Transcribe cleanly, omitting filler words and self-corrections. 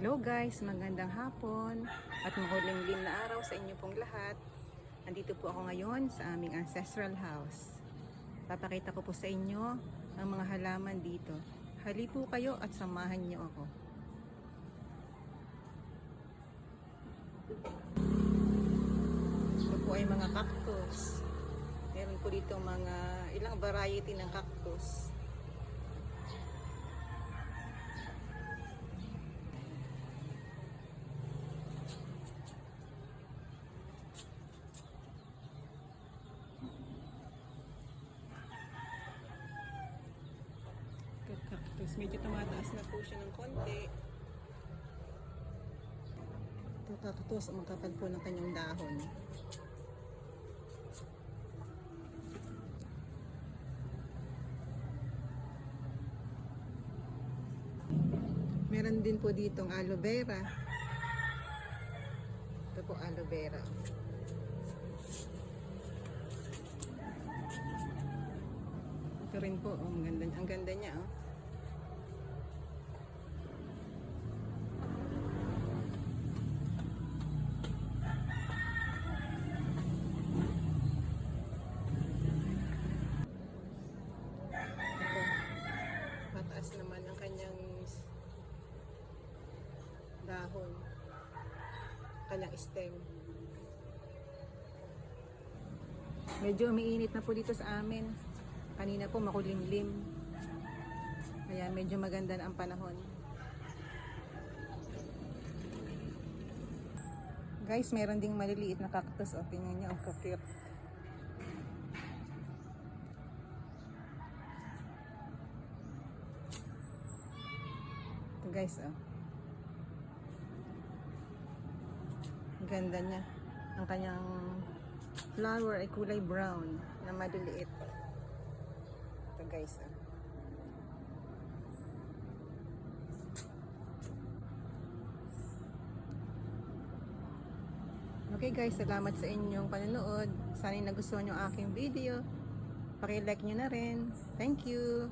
Hello guys, magandang hapon at mahuling na araw sa inyo pong lahat. Andito po ako ngayon sa aming ancestral house. Papakita ko po sa inyo ang mga halaman dito. Hali po kayo at samahan niyo ako. Ito po ay mga cactus. Meron po dito mga ilang variety ng cactus. Cactus. Medyo tumataas na po siya ng konti. Ito cactus, magkapal po ng kanyang dahon. Meron din po ditong aloe vera. Ito po aloe vera. Ito rin po, ang ganda niya. Oh. Mataas naman ang kanyang dahon, kanyang stem. Medyo umiinit na po dito sa amin. Kanina po makulimlim. Kaya medyo maganda na ang panahon. Guys, meron ding maliliit na cactus. O, tingnan nyo, ang cute. Ito guys, oh. Ang ganda niya. Ang kanyang flower ay kulay brown na maliliit. Ito guys, oh. Okay guys, salamat sa inyong panonood. Sana nagustuhan nyo aking video. Paki-like nyo na rin. Thank you!